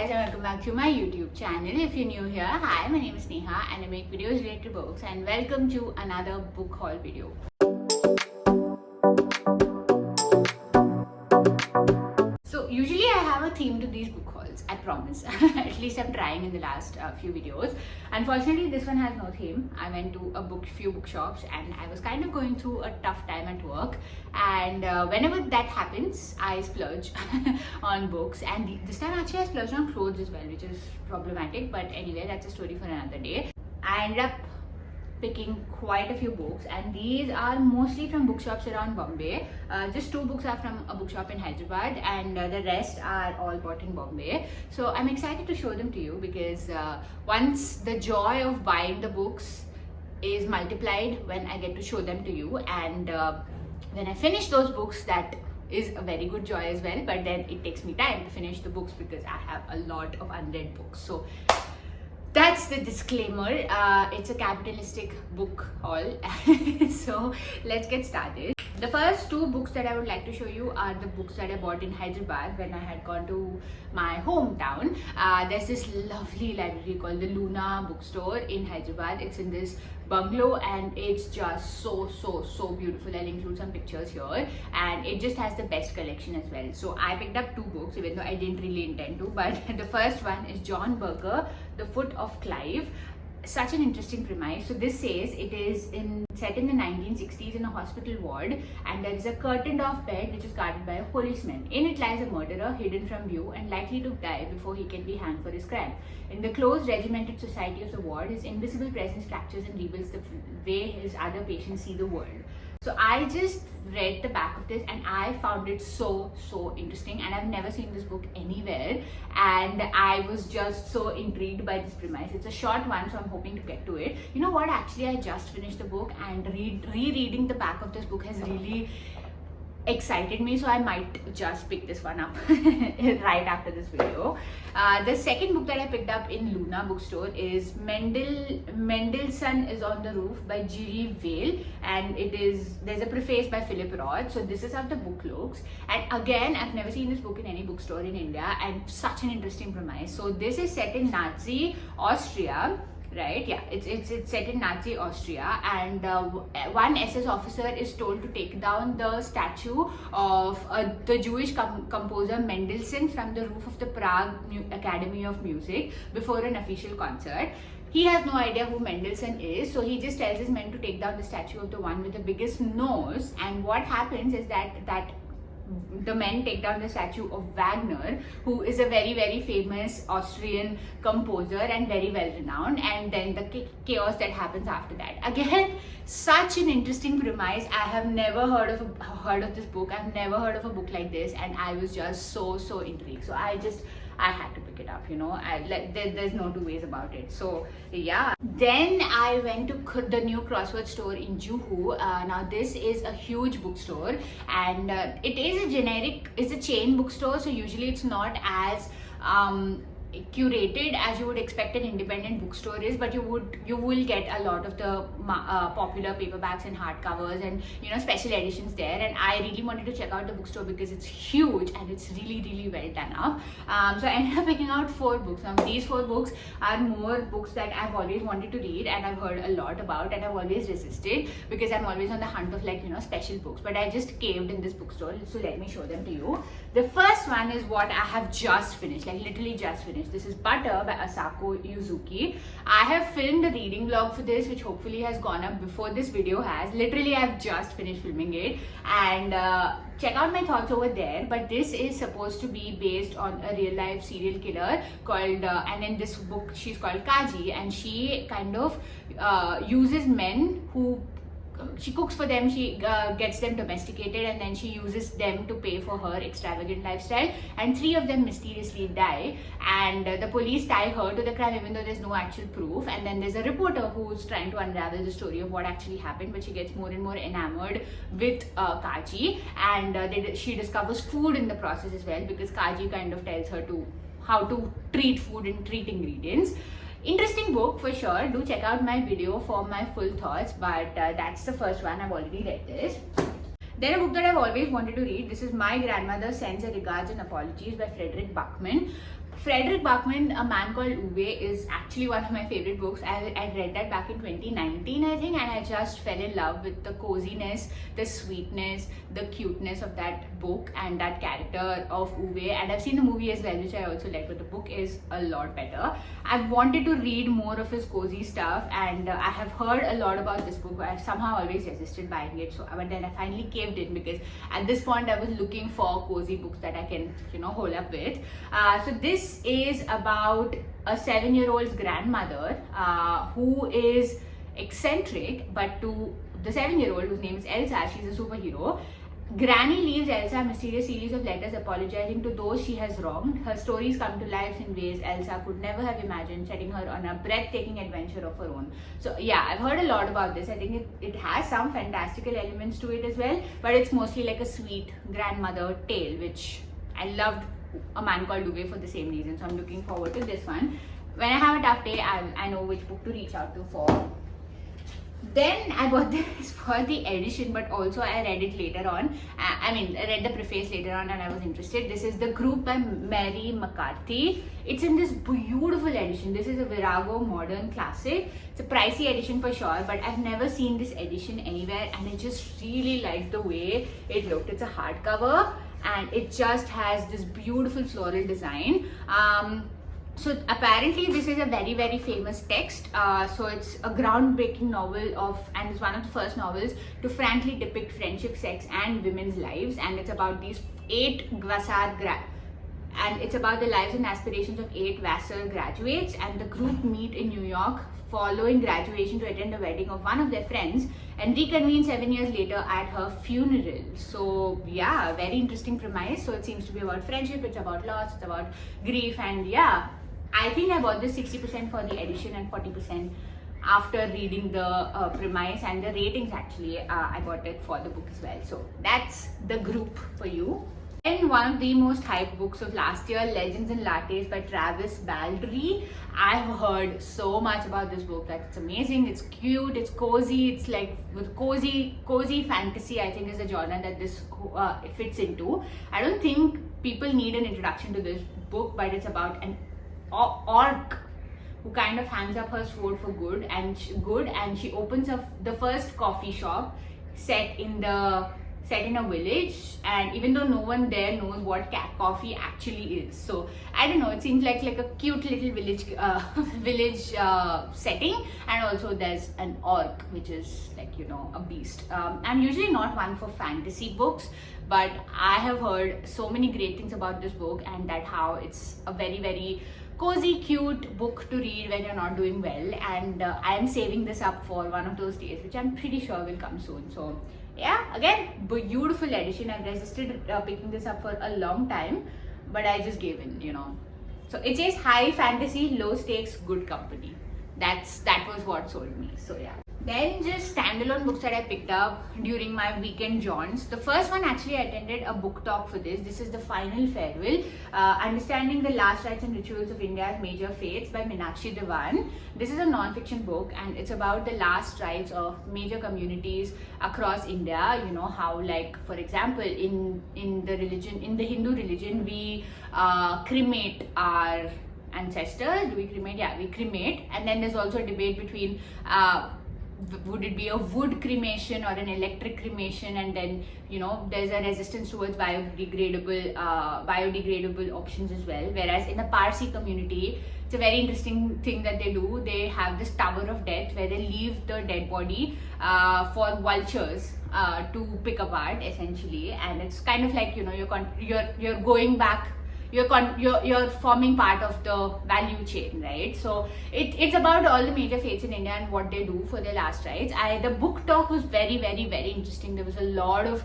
guys, and welcome back to my YouTube channel. If you're new here, hi, my name is Neha and I make videos related to books, and welcome to another book haul video. So usually I have a theme to these book hauls, I promise. At least I'm trying in the last few videos. Unfortunately, this one has no theme. I went to few bookshops and I was kind of going through a tough time at work, and whenever that happens, I splurge on books, and this time actually I splurged on clothes as well, which is problematic, but anyway, that's a story for another day. I ended up picking quite a few books, and these are mostly from bookshops around Bombay. Just 2 books are from a bookshop in Hyderabad, and the rest are all bought in Bombay. So I'm excited to show them to you because once the joy of buying the books is multiplied when I get to show them to you, and when I finish those books, that is a very good joy as well. But then it takes me time to finish the books because I have a lot of unread books. So that's the disclaimer. It's a capitalistic book haul. So let's get started. The first 2 books that I would like to show you are the books that I bought in Hyderabad when I had gone to my hometown. There's this lovely library called the Luna bookstore in Hyderabad. It's in this bungalow and it's just so beautiful. I'll include some pictures here, and it just has the best collection as well. So I picked up 2 books even though I didn't really intend to, but the first one is John Berger, The Foot of Clive. Such an interesting premise. So this says it is set in the 1960s in a hospital ward, and there is a curtained off bed which is guarded by a policeman. In it lies a murderer hidden from view and likely to die before he can be hanged for his crime. In the closed regimented society of the ward, his invisible presence captures and rebuilds the way his other patients see the world. So I just read the back of this and I found it so interesting, and I've never seen this book anywhere, and I was just so intrigued by this premise. It's a short one, so I'm hoping to get to it. You know what, actually I just finished the book, and rereading the back of this book has really excited me, so I might just pick this one up right after this video. The second book that I picked up in Luna bookstore is Mendelssohn is on the Roof by Giri Vale, and there's a preface by Philip Roth. So this is how the book looks, and again I've never seen this book in any bookstore in India, and such an interesting premise. So this is set in Nazi Austria. Right, yeah, it's set in Nazi Austria, and one SS officer is told to take down the statue of the Jewish composer Mendelssohn from the roof of the Prague Academy of Music before an official concert. He has no idea who Mendelssohn is, so he just tells his men to take down the statue of the one with the biggest nose. And what happens is that the men take down the statue of Wagner, who is a very famous Austrian composer and very well renowned, and then the chaos that happens after that. Again, such an interesting premise. I have never heard of this book. I've never heard of a book like this, and I was just so intrigued. So I had to pick it up, you know. There's no 2 ways about it. So yeah, then I went to the new crossword store in Juhu. Now this is a huge bookstore, and it's a chain bookstore, so usually it's not as curated as you would expect an independent bookstore is, but you will get a lot of the popular paperbacks and hardcovers and, you know, special editions there. And I really wanted to check out the bookstore because it's huge and it's really well done up. So I ended up picking out 4 books. Now these 4 books are more books that I've always wanted to read and I've heard a lot about, and I've always resisted because I'm always on the hunt of, like, you know, special books, but I just caved in this bookstore. So let me show them to you. The first one is what I have just finished, like literally just finished. This is Butter by Asako Yuzuki. I have filmed a reading vlog for this, which hopefully has gone up before this video has. Literally, I've just finished filming it, and check out my thoughts over there. But this is supposed to be based on a real life serial killer called, and in this book she's called Kaji, and she kind of uses men who she cooks for them, she gets them domesticated, and then she uses them to pay for her extravagant lifestyle, and 3 of them mysteriously die, and the police tie her to the crime even though there's no actual proof. And then there's a reporter who's trying to unravel the story of what actually happened, but she gets more and more enamored with Kaji, and she discovers food in the process as well, because Kaji kind of tells her how to treat food and treat ingredients. Interesting book for sure. Do check out my video for my full thoughts, but that's the first one. I've already read this. Then a book that I've always wanted to read. This is My Grandmother Sends Her Regards and Apologies by Frederick Buckman. Frederick Bachman, A Man Called Uwe, is actually one of my favorite books. I read that back in 2019, I think, and I just fell in love with the coziness, the sweetness, the cuteness of that book and that character of Uwe. And I've seen the movie as well, which I also like, but the book is a lot better. I've wanted to read more of his cozy stuff, and I have heard a lot about this book. I've somehow always resisted buying it, but then I finally caved in, because at this point I was looking for cozy books that I can, hold up with. So this is about a 7-year-old's grandmother who is eccentric, but to the 7-year-old, whose name is Elsa, she's a superhero. Granny leaves Elsa a mysterious series of letters apologizing to those she has wronged. Her stories come to life in ways Elsa could never have imagined, setting her on a breathtaking adventure of her own. So yeah, I've heard a lot about this. I think it has some fantastical elements to it as well, but it's mostly like a sweet grandmother tale, which I loved A Man Called Uwe for the same reason. So I'm looking forward to this one. When I have a tough day, I know which book to reach out to for. Then I bought this for the edition, but also I read it later on. I read the preface later on and I was interested. This is The Group by Mary McCarthy. It's in this beautiful edition. This is a Virago modern classic. It's a pricey edition for sure, but I've never seen this edition anywhere, and I just really liked the way it looked. It's a hardcover and it just has this beautiful floral design. So apparently this is a very, very famous text. So it's a groundbreaking novel and it's one of the first novels to frankly depict friendship, sex and women's lives, and it's about these 8 and it's about the lives and aspirations of 8 Vassar graduates, and the group meet in New York following graduation to attend the wedding of one of their friends and reconvene 7 years later at her funeral. So yeah, very interesting premise. So it seems to be about friendship, it's about loss, it's about grief, and yeah, I think I bought this 60% for the edition and 40% after reading the premise and the ratings. Actually, I bought it for the book as well. So that's The Group for you. And one of the most hyped books of last year, Legends and Lattes by Travis Baldry. I've heard so much about this book that it's amazing, it's cute, it's cozy, it's like with cozy fantasy, I think is a genre that this fits into. I don't think people need an introduction to this book, but it's about an orc who kind of hangs up her sword for good, and she opens up the first coffee shop set in a village, and even though no one there knows what coffee actually is. So I don't know, it seems like a cute little village setting, and also there's an orc, which is like a beast. I'm usually not one for fantasy books, but I have heard so many great things about this book, and that how it's a very, very cozy, cute book to read when you're not doing well, and I am saving this up for one of those days, which I'm pretty sure will come soon. So yeah, again, beautiful edition. I've resisted picking this up for a long time, but I just gave in, So it says high fantasy, low stakes, good company. That was what sold me. So yeah. Then just standalone books that I picked up during my weekend jaunts. The first one, actually I attended a book talk for this. This is The Final Farewell, Understanding the Last Rites and Rituals of India's Major Faiths by Meenakshi Devan. This is a non-fiction book, and it's about the last rites of major communities across India. How, like, for example, in the Hindu religion, we cremate our ancestors. Do we cremate? Yeah, we cremate. And then there's also a debate between would it be a wood cremation or an electric cremation, and then there's a resistance towards biodegradable options as well. Whereas in the Parsi community, it's a very interesting thing that they do. They have this tower of death where they leave the dead body for vultures to pick apart, essentially, and it's kind of like you're going back. You're forming part of the value chain, right? So it's about all the major faiths in India and what they do for their last rites. The book talk was very, very, very interesting. There was a lot of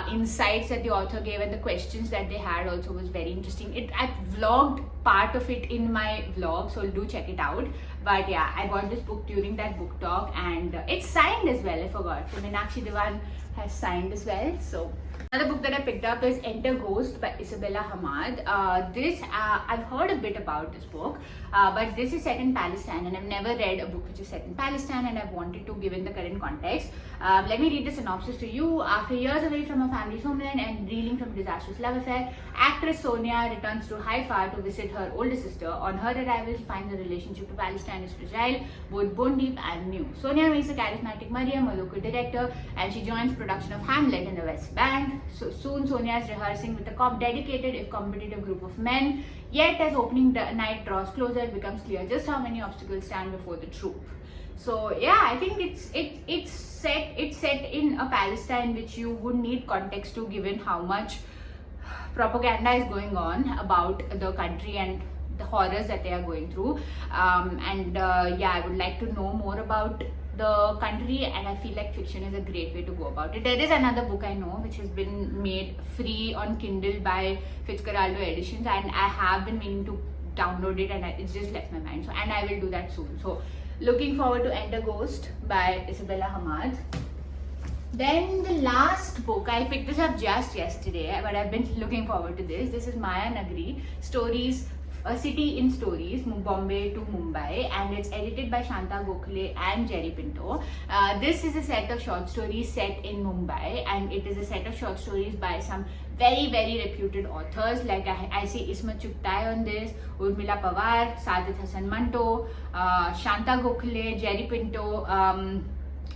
insights that the author gave, and the questions that they had also was very interesting. I vlogged part of it in my vlog, so do check it out. But yeah, I bought this book during that book talk, and it's signed as well. I forgot. So Meenakshi Devan has signed as well. So another book that I picked up is Enter Ghost by Isabella Hamad. I've heard a bit about this book, but this is set in Palestine, and I've never read a book which is set in Palestine, and I've wanted to given the current context. Let me read the synopsis to you. After years away from her family's homeland and reeling from a disastrous love affair, actress Sonia returns to Haifa to visit visit her older sister. On her arrival, she finds the relationship to Palestine is fragile, both bone deep and new. Sonia meets the charismatic Mariam, a local director, and she joins production of Hamlet in the West Bank. So soon Sonia is rehearsing with a dedicated if competitive group of men. Yet as opening night draws closer, it becomes clear just how many obstacles stand before the troupe. So yeah, I think it's set in a Palestine which you would need context to, given how much propaganda is going on about the country and the horrors that they are going through. Yeah, I would like to know more about the country, and I feel like fiction is a great way to go about it. There is another book I know which has been made free on Kindle by Fitzcarraldo Editions, and I have been meaning to download it, and it's just left my mind. So, and I will do that soon. So, looking forward to Enter Ghost by Isabella Hamad. Then the last book, I picked this up just yesterday, but I've been looking forward to this. This is Maya Nagri, Stories, A City in Stories, Bombay to Mumbai, and it's edited by Shanta Gokhale and Jerry Pinto. This is a set of short stories set in Mumbai, and it is a set of short stories by some very, very reputed authors. Like I see Ismat Chugtai on this, Urmila Pawar, Saadat Hassan Manto, Shanta Gokhale, Jerry Pinto,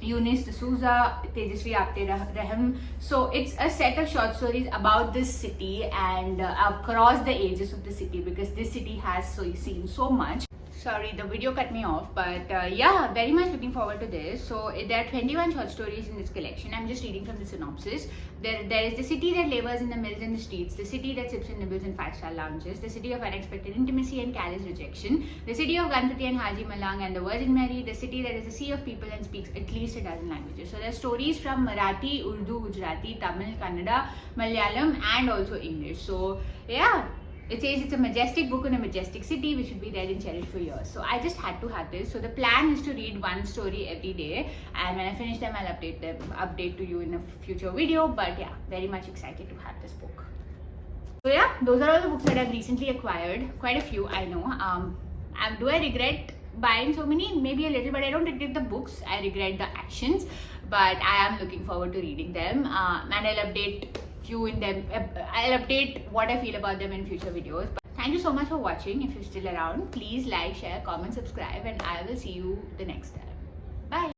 Eunice D'Souza, Tejasvi Apte Rahim. So it's a set of short stories about this city and across the ages of the city, because this city has seen so much. Sorry, the video cut me off, but yeah, very much looking forward to this. So there are 21 short stories in this collection. I'm just reading from the synopsis. There is the city that labors in the mills and the streets, the city that sips and nibbles in 5-star lounges, the city of unexpected intimacy and callous rejection, the city of Ganpati and Haji Malang and the Virgin Mary, the city that is a sea of people and speaks at least a dozen languages. So there are stories from Marathi, Urdu, Gujarati, Tamil, Kannada, Malayalam, and also English. So yeah. It says it's a majestic book in a majestic city which should be read and cherished for years. So I just had to have this. So the plan is to read one story every day, and when I finish them, I'll update to you in a future video. But yeah, very much excited to have this book. So yeah, those are all the books that I've recently acquired. Quite a few, I know. Do I regret buying so many? Maybe a little, but I don't regret the books. I regret the actions. But I am looking forward to reading them, and I'll update you in them. I'll update what I feel about them in future videos. But thank you so much for watching. If you're still around, please like, share, comment, subscribe, and I will see you the next time. Bye.